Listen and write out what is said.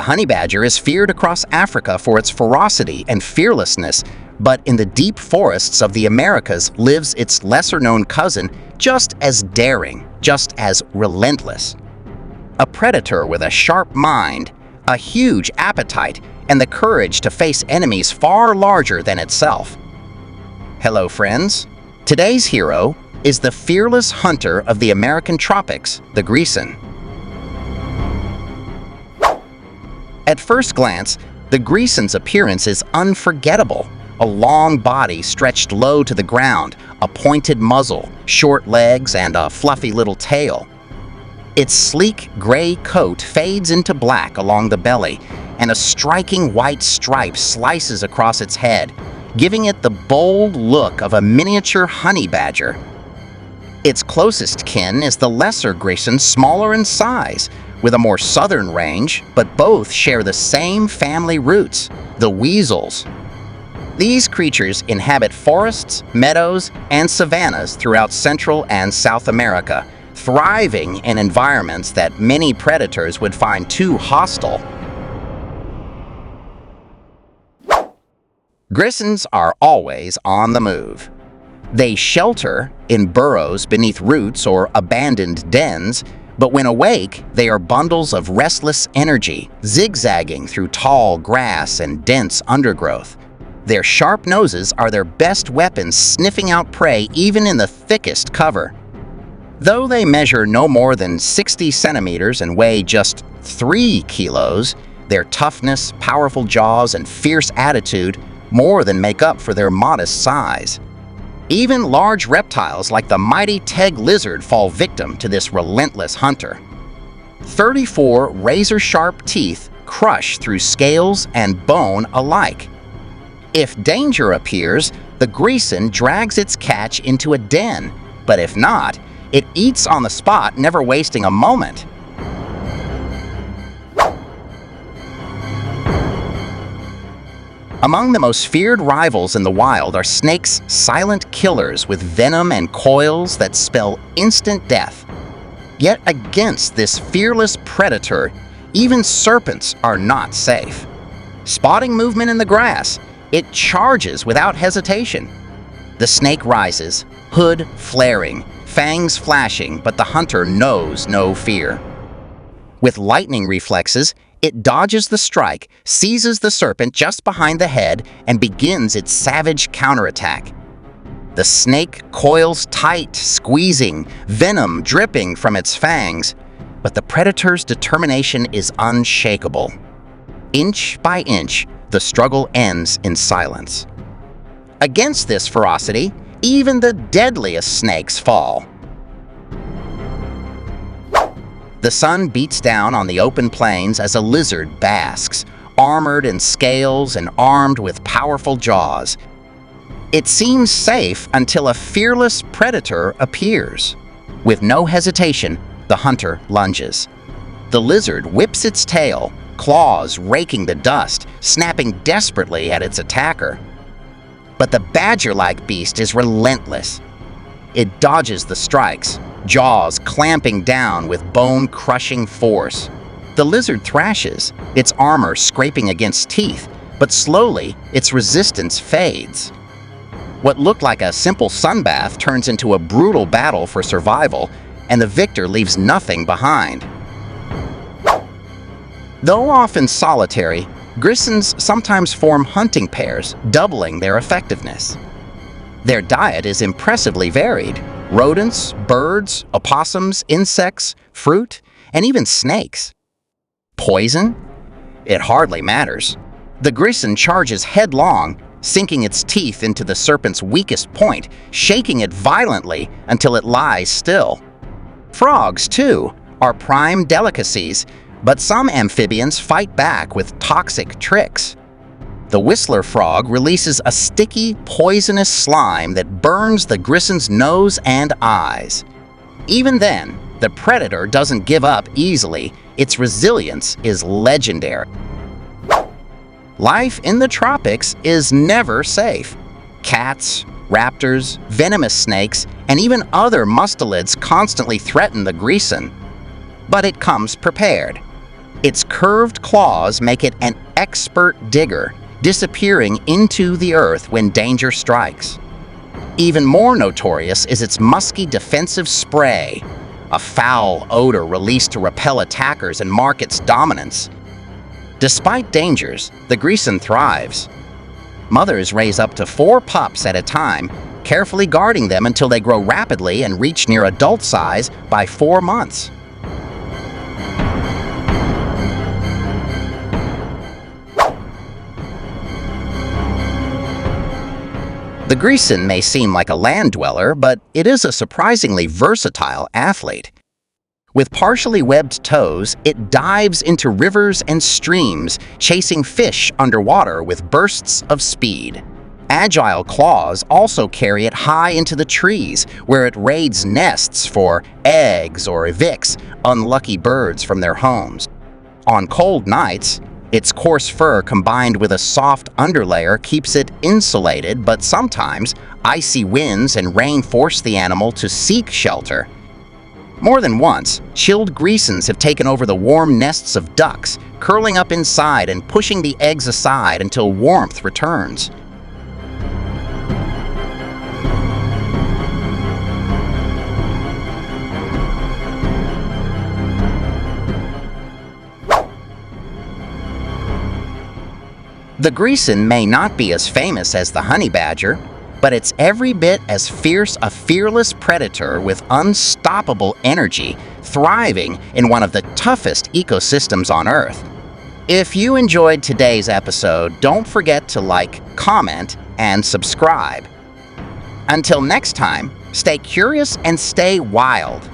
honey badger is feared across Africa for its ferocity and fearlessness, but in the deep forests of the Americas lives its lesser-known cousin, just as daring, just as relentless. A predator with a sharp mind, a huge appetite, and the courage to face enemies far larger than itself. Hello, friends. Today's hero is the fearless hunter of the American tropics, the Grison. At first glance, the Grison's appearance is unforgettable. A long body stretched low to the ground, a pointed muzzle, short legs, and a fluffy little tail. Its sleek gray coat fades into black along the belly, and a striking white stripe slices across its head, giving it the bold look of a miniature honey badger. Its closest kin is the lesser Grison, smaller in size, with a more southern range, but both share the same family roots, the weasels. These creatures inhabit forests, meadows, and savannas throughout Central and South America, thriving in environments that many predators would find too hostile. Grisons are always on the move. They shelter in burrows beneath roots or abandoned dens, but when awake, they are bundles of restless energy, zigzagging through tall grass and dense undergrowth. Their sharp noses are their best weapons, sniffing out prey even in the thickest cover. Though they measure no more than 60 centimeters and weigh just 3 kilos, their toughness, powerful jaws, and fierce attitude more than make up for their modest size. Even large reptiles like the mighty teg lizard fall victim to this relentless hunter. 34 razor-sharp teeth crush through scales and bone alike. If danger appears, the Grison drags its catch into a den, but if not, it eats on the spot, never wasting a moment. Among the most feared rivals in the wild are snakes, silent killers with venom and coils that spell instant death. Yet against this fearless predator, even serpents are not safe. Spotting movement in the grass, it charges without hesitation. The snake rises, hood flaring, fangs flashing, but the hunter knows no fear. With lightning reflexes, it dodges the strike, seizes the serpent just behind the head, and begins its savage counterattack. The snake coils tight, squeezing, venom dripping from its fangs, but the predator's determination is unshakable. Inch by inch, the struggle ends in silence. Against this ferocity, even the deadliest snakes fall. The sun beats down on the open plains as a lizard basks, armored in scales and armed with powerful jaws. It seems safe until a fearless predator appears. With no hesitation, the hunter lunges. The lizard whips its tail, claws raking the dust, snapping desperately at its attacker. But the badger-like beast is relentless. It dodges the strikes, jaws clamping down with bone-crushing force. The lizard thrashes, its armor scraping against teeth, but slowly its resistance fades. What looked like a simple sunbath turns into a brutal battle for survival, and the victor leaves nothing behind. Though often solitary, Grisons sometimes form hunting pairs, doubling their effectiveness. Their diet is impressively varied: rodents, birds, opossums, insects, fruit, and even snakes. Poison? It hardly matters. The Grison charges headlong, sinking its teeth into the serpent's weakest point, shaking it violently until it lies still. Frogs, too, are prime delicacies, but some amphibians fight back with toxic tricks. The whistler frog releases a sticky, poisonous slime that burns the Grison's nose and eyes. Even then, the predator doesn't give up easily. Its resilience is legendary. Life in the tropics is never safe. Cats, raptors, venomous snakes, and even other mustelids constantly threaten the Grison. But it comes prepared. Its curved claws make it an expert digger, disappearing into the earth when danger strikes. Even more notorious is its musky defensive spray, a foul odor released to repel attackers and mark its dominance. Despite dangers, the Grison thrives. Mothers raise up to 4 pups at a time, carefully guarding them until they grow rapidly and reach near adult size by 4 months. The Grison may seem like a land dweller, but it is a surprisingly versatile athlete. With partially webbed toes, it dives into rivers and streams, chasing fish underwater with bursts of speed. Agile claws also carry it high into the trees, where it raids nests for eggs or evicts unlucky birds from their homes. On cold nights, its coarse fur combined with a soft underlayer keeps it insulated, but sometimes icy winds and rain force the animal to seek shelter. More than once, chilled Grisons have taken over the warm nests of ducks, curling up inside and pushing the eggs aside until warmth returns. The Grison may not be as famous as the honey badger, but it's every bit as fierce a fearless predator with unstoppable energy, thriving in one of the toughest ecosystems on Earth. If you enjoyed today's episode, don't forget to like, comment, and subscribe. Until next time, stay curious and stay wild.